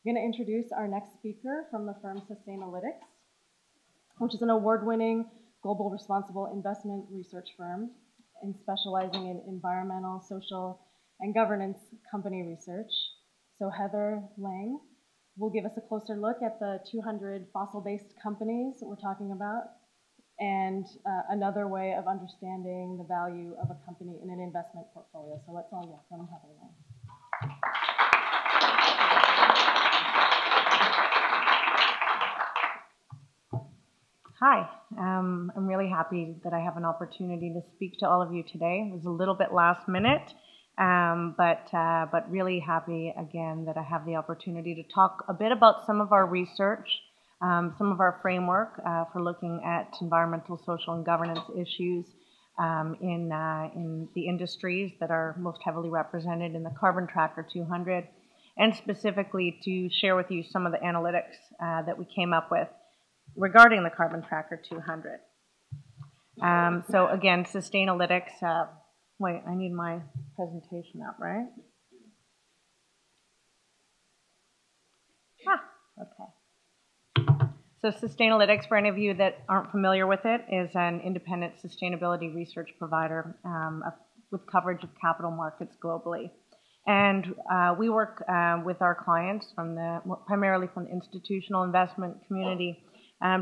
I'm going to introduce our next speaker from the firm Sustainalytics, which is an award-winning global responsible investment research firm and specializing in environmental, social, and governance company research. So Heather Lang will give us a closer look at the 200 fossil-based companies that we're talking about and another way of understanding the value of a company in an investment portfolio. So let's all welcome Heather Lang. Hi, I'm really happy that I have an opportunity to speak to all of you today. It was a little bit last minute, but really happy again that I have the opportunity to talk a bit about some of our research, some of our framework for looking at environmental, social, and governance issues in the industries that are most heavily represented in the Carbon Tracker 200, and specifically to share with you some of the analytics that we came up with regarding the Carbon Tracker 200. So again, Sustainalytics, wait, I need my presentation up, right? Okay. So Sustainalytics, for any of you that aren't familiar with it, is an independent sustainability research provider with coverage of capital markets globally. And we work with our clients primarily from the institutional investment community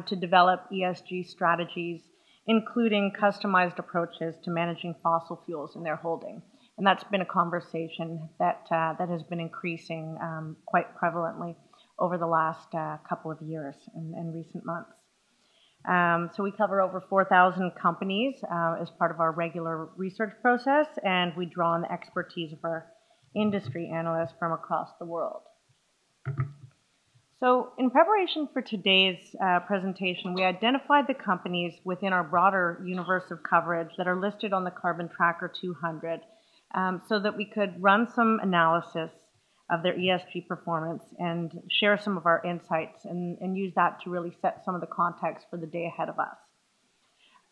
to develop ESG strategies, including customized approaches to managing fossil fuels in their holding. And that's been a conversation that has been increasing quite prevalently over the last couple of years and recent months. So we cover over 4,000 companies as part of our regular research process, and we draw on the expertise of our industry analysts from across the world. So in preparation for today's presentation, we identified the companies within our broader universe of coverage that are listed on the Carbon Tracker 200 so that we could run some analysis of their ESG performance and share some of our insights and use that to really set some of the context for the day ahead of us.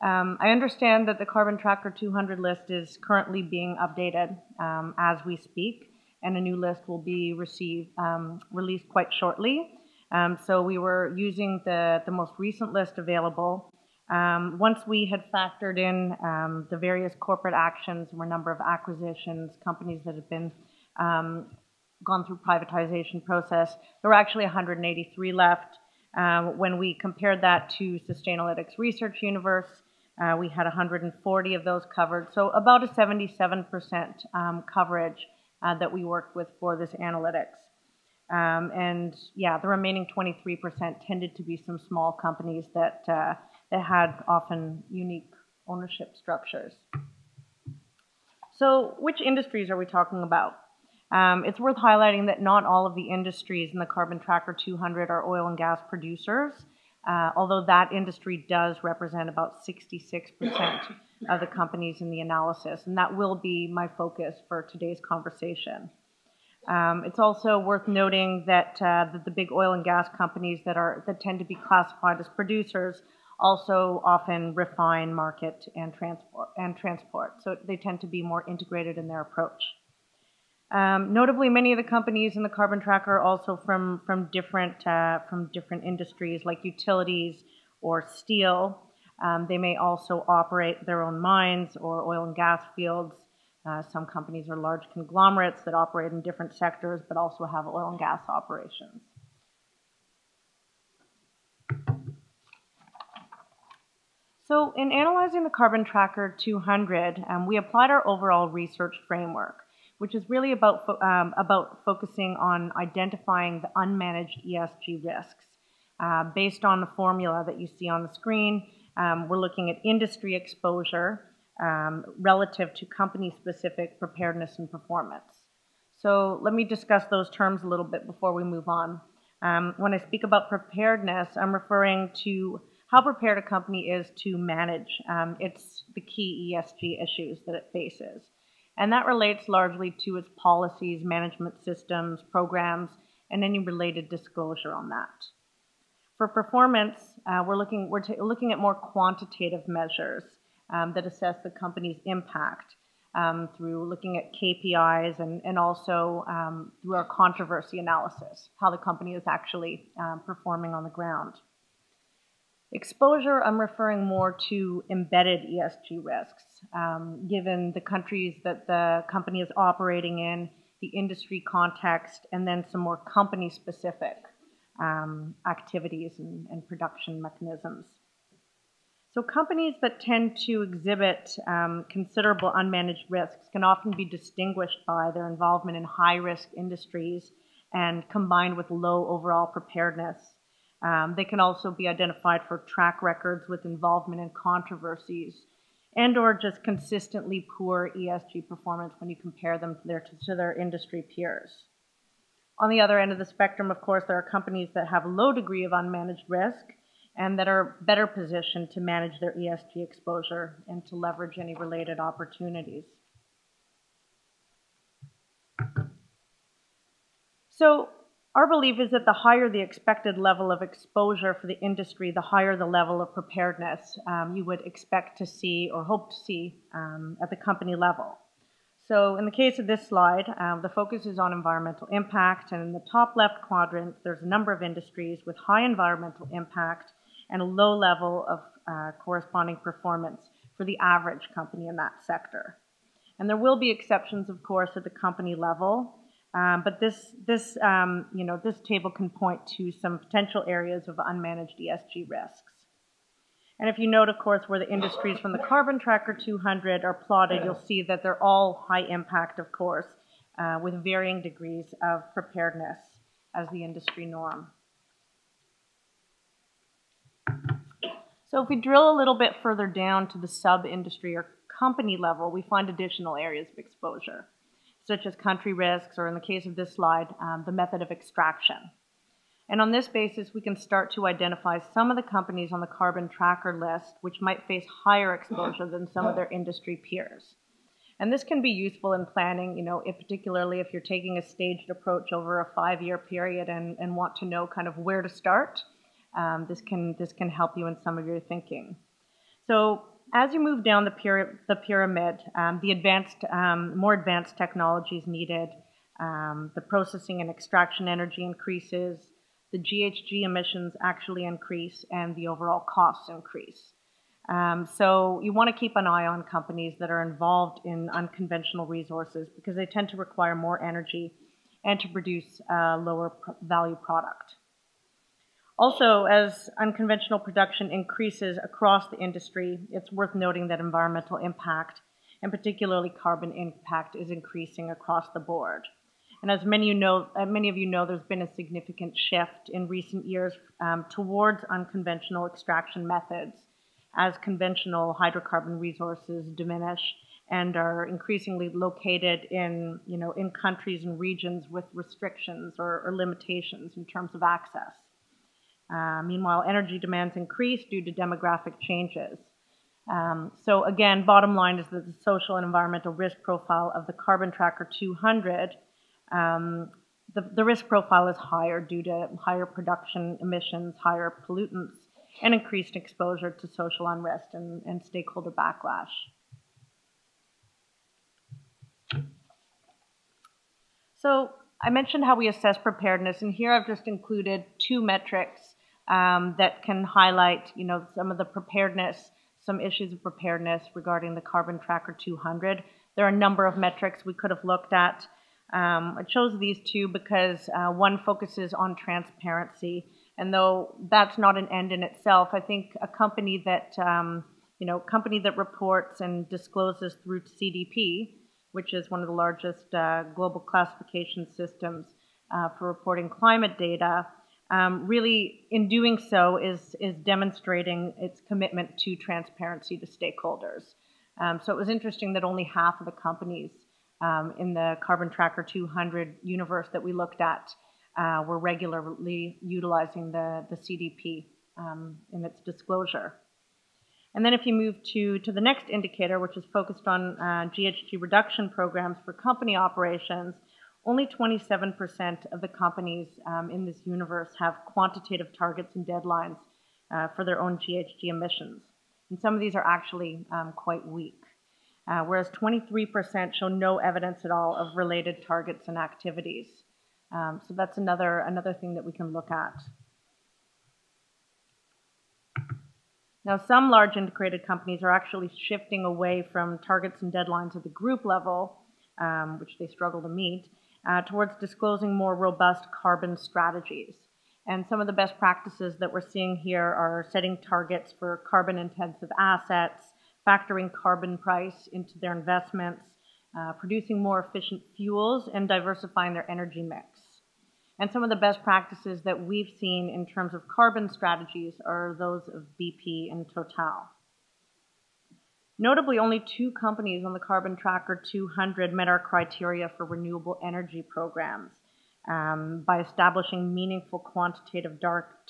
I understand that the Carbon Tracker 200 list is currently being updated as we speak, and a new list will be released quite shortly. So we were using the most recent list available. Once we had factored in the various corporate actions or number of acquisitions, companies that have been gone through privatization process, there were actually 183 left. When we compared that to Sustainalytics Research Universe, we had 140 of those covered. So about a 77% coverage that we worked with for this analytics. And yeah, the remaining 23% tended to be some small companies that had often unique ownership structures. So which industries are we talking about? It's worth highlighting that not all of the industries in the Carbon Tracker 200 are oil and gas producers, although that industry does represent about 66% of the companies in the analysis, and that will be my focus for today's conversation. It's also worth noting that the big oil and gas companies that tend to be classified as producers also often refine, market, and transport. So they tend to be more integrated in their approach. Notably, many of the companies in the Carbon Tracker are also from different industries like utilities or steel. They may also operate their own mines or oil and gas fields. Some companies are large conglomerates that operate in different sectors but also have oil and gas operations. So in analyzing the Carbon Tracker 200, we applied our overall research framework, which is really about focusing on identifying the unmanaged ESG risks. Based on the formula that you see on the screen, we're looking at industry exposure relative to company-specific preparedness and performance. So let me discuss those terms a little bit before we move on. When I speak about preparedness, I'm referring to how prepared a company is to manage the key ESG issues that it faces. And that relates largely to its policies, management systems, programs, and any related disclosure on that. For performance, we're looking at more quantitative measures that assess the company's impact. through looking at KPIs and also through our controversy analysis, how the company is actually performing on the ground. Exposure, I'm referring more to embedded ESG risks, given the countries that the company is operating in, the industry context, and then some more company-specific activities and production mechanisms. So companies that tend to exhibit considerable unmanaged risks can often be distinguished by their involvement in high-risk industries and combined with low overall preparedness. They can also be identified for track records with involvement in controversies and or just consistently poor ESG performance when you compare them to their industry peers. On the other end of the spectrum, of course, there are companies that have a low degree of unmanaged risk and that are better positioned to manage their ESG exposure and to leverage any related opportunities. So our belief is that the higher the expected level of exposure for the industry, the higher the level of preparedness you would expect to see or hope to see at the company level. So in the case of this slide, the focus is on environmental impact, and in the top left quadrant, there's a number of industries with high environmental impact and a low level of corresponding performance for the average company in that sector. And there will be exceptions, of course, at the company level, but this table can point to some potential areas of unmanaged ESG risks. And if you note, of course, where the industries from the Carbon Tracker 200 are plotted, you'll see that they're all high impact, of course, with varying degrees of preparedness as the industry norm. So if we drill a little bit further down to the sub-industry or company level, we find additional areas of exposure, such as country risks, or in the case of this slide, the method of extraction. And on this basis, we can start to identify some of the companies on the carbon tracker list which might face higher exposure than some of their industry peers. And this can be useful in planning, particularly if you're taking a staged approach over a 5-year period and want to know kind of where to start. This can help you in some of your thinking. So as you move down the pyramid, more advanced technology is needed. The processing and extraction energy increases. The GHG emissions actually increase, and the overall costs increase. So you want to keep an eye on companies that are involved in unconventional resources because they tend to require more energy and to produce a lower value product. Also, as unconventional production increases across the industry, it's worth noting that environmental impact, and particularly carbon impact, is increasing across the board. And as many of you know, there's been a significant shift in recent years towards unconventional extraction methods as conventional hydrocarbon resources diminish and are increasingly located in countries and regions with restrictions or limitations in terms of access. Meanwhile, energy demands increase due to demographic changes. So again, bottom line is that the social and environmental risk profile of the Carbon Tracker 200, the risk profile is higher due to higher production emissions, higher pollutants, and increased exposure to social unrest and stakeholder backlash. So I mentioned how we assess preparedness, and here I've just included 2 metrics that can highlight, some of the preparedness, some issues of preparedness regarding the Carbon Tracker 200. There are a number of metrics we could have looked at. I chose these 2 because one focuses on transparency, and though that's not an end in itself, I think a company that reports and discloses through CDP, which is one of the largest global classification systems for reporting climate data, really, in doing so, is demonstrating its commitment to transparency to stakeholders. So it was interesting that only half of the companies in the Carbon Tracker 200 universe that we looked at were regularly utilizing the CDP in its disclosure. And then if you move to the next indicator, which is focused on GHG reduction programs for company operations, only 27% of the companies in this universe have quantitative targets and deadlines for their own GHG emissions. And some of these are actually quite weak. whereas 23% show no evidence at all of related targets and activities. So that's another thing that we can look at. Now, some large integrated companies are actually shifting away from targets and deadlines at the group level, which they struggle to meet, towards disclosing more robust carbon strategies. And some of the best practices that we're seeing here are setting targets for carbon-intensive assets, factoring carbon price into their investments, producing more efficient fuels, and diversifying their energy mix. And some of the best practices that we've seen in terms of carbon strategies are those of BP and Total. Notably, only 2 companies on the Carbon Tracker 200 met our criteria for renewable energy programs by establishing meaningful quantitative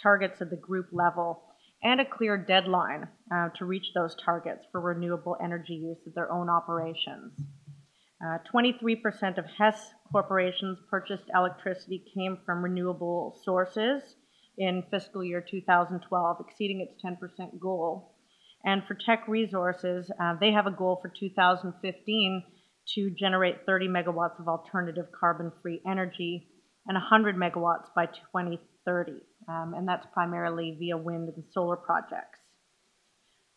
targets at the group level and a clear deadline to reach those targets for renewable energy use at their own operations. 23% of Hess corporations purchased electricity came from renewable sources in fiscal year 2012, exceeding its 10% goal. And for Teck Resources, they have a goal for 2015 to generate 30 megawatts of alternative carbon-free energy and 100 megawatts by 2030. And that's primarily via wind and solar projects.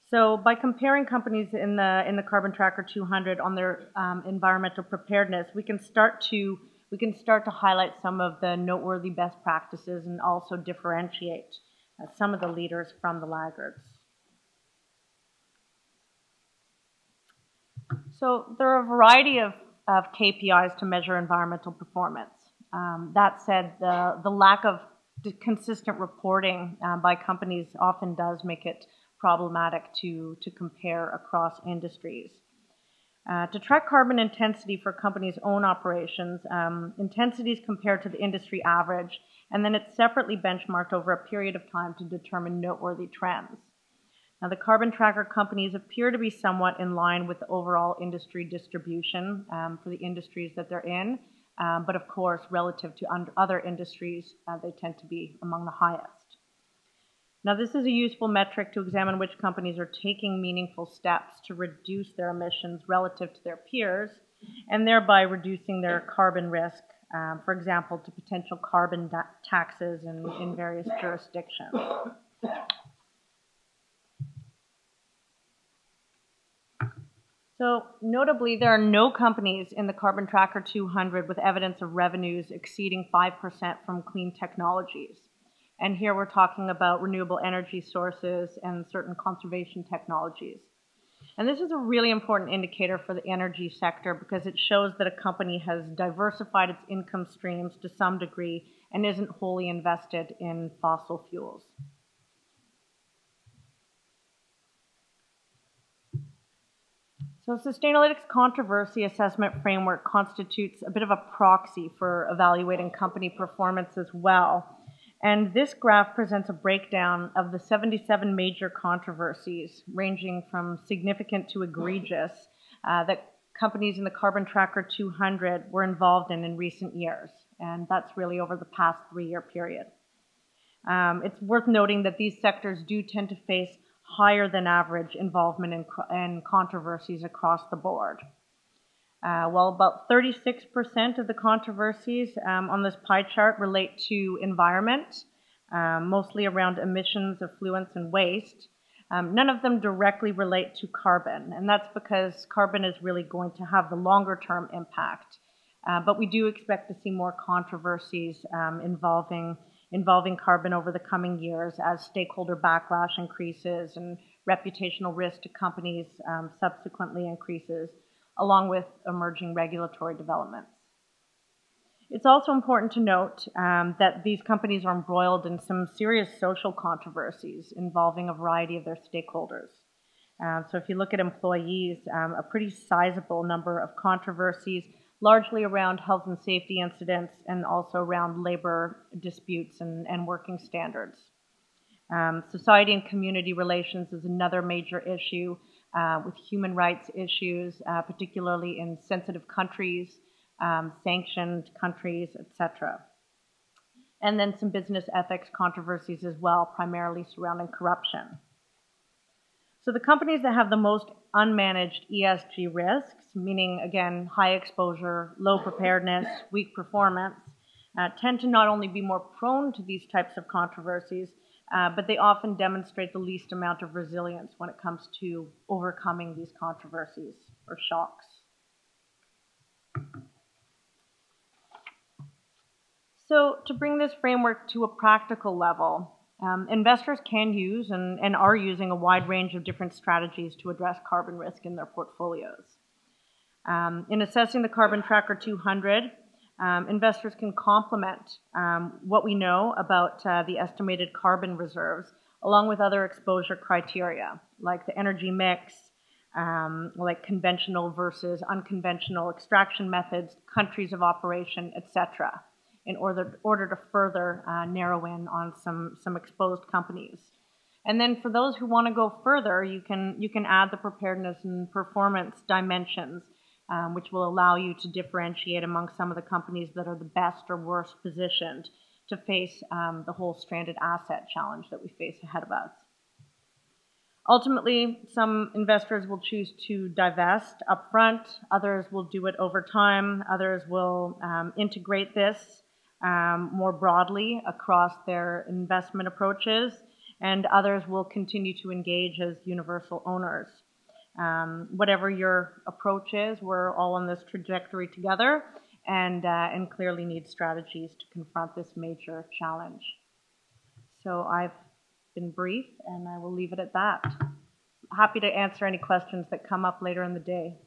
So by comparing companies in the Carbon Tracker 200 on their environmental preparedness, we can start to highlight some of the noteworthy best practices and also differentiate some of the leaders from the laggards. So there are a variety of KPIs to measure environmental performance. That said, the lack of consistent reporting by companies often does make it problematic to compare across industries. To track carbon intensity for companies' own operations, intensity is compared to the industry average, and then it's separately benchmarked over a period of time to determine noteworthy trends. Now, the Carbon Tracker companies appear to be somewhat in line with the overall industry distribution for the industries that they're in, but of course, relative to other industries, they tend to be among the highest. Now, this is a useful metric to examine which companies are taking meaningful steps to reduce their emissions relative to their peers, and thereby reducing their carbon risk, for example, to potential carbon taxes in various jurisdictions. So notably, there are no companies in the Carbon Tracker 200 with evidence of revenues exceeding 5% from clean technologies. And here we're talking about renewable energy sources and certain conservation technologies. And this is a really important indicator for the energy sector because it shows that a company has diversified its income streams to some degree and isn't wholly invested in fossil fuels. So Sustainalytics controversy assessment framework constitutes a bit of a proxy for evaluating company performance as well. And this graph presents a breakdown of the 77 major controversies, ranging from significant to egregious, that companies in the Carbon Tracker 200 were involved in recent years. And that's really over the past 3-year period. It's worth noting that these sectors do tend to face higher than average involvement in controversies across the board. While about 36% of the controversies on this pie chart relate to environment, mostly around emissions, effluents, and waste, none of them directly relate to carbon, and that's because carbon is really going to have the longer-term impact. But we do expect to see more controversies involving carbon over the coming years as stakeholder backlash increases and reputational risk to companies subsequently increases, along with emerging regulatory developments. It's also important to note that these companies are embroiled in some serious social controversies involving a variety of their stakeholders. So if you look at employees, a pretty sizable number of controversies, largely around health and safety incidents and also around labor disputes and working standards. Society and community relations is another major issue with human rights issues, particularly in sensitive countries, sanctioned countries, etc. And then some business ethics controversies as well, primarily surrounding corruption. So the companies that have the most unmanaged ESG risks, meaning, again, high exposure, low preparedness, weak performance, tend to not only be more prone to these types of controversies, but they often demonstrate the least amount of resilience when it comes to overcoming these controversies or shocks. So to bring this framework to a practical level, investors can use and are using a wide range of different strategies to address carbon risk in their portfolios. In assessing the Carbon Tracker 200, investors can complement what we know about the estimated carbon reserves, along with other exposure criteria, like the energy mix, like conventional versus unconventional extraction methods, countries of operation, etc., in order to further narrow in on some exposed companies. And then for those who want to go further, you can add the preparedness and performance dimensions, which will allow you to differentiate among some of the companies that are the best or worst positioned to face the whole stranded asset challenge that we face ahead of us. Ultimately, some investors will choose to divest upfront, others will do it over time, others will integrate this more broadly across their investment approaches, and others will continue to engage as universal owners. Whatever your approach is, we're all on this trajectory together and clearly need strategies to confront this major challenge. So I've been brief and I will leave it at that. Happy to answer any questions that come up later in the day.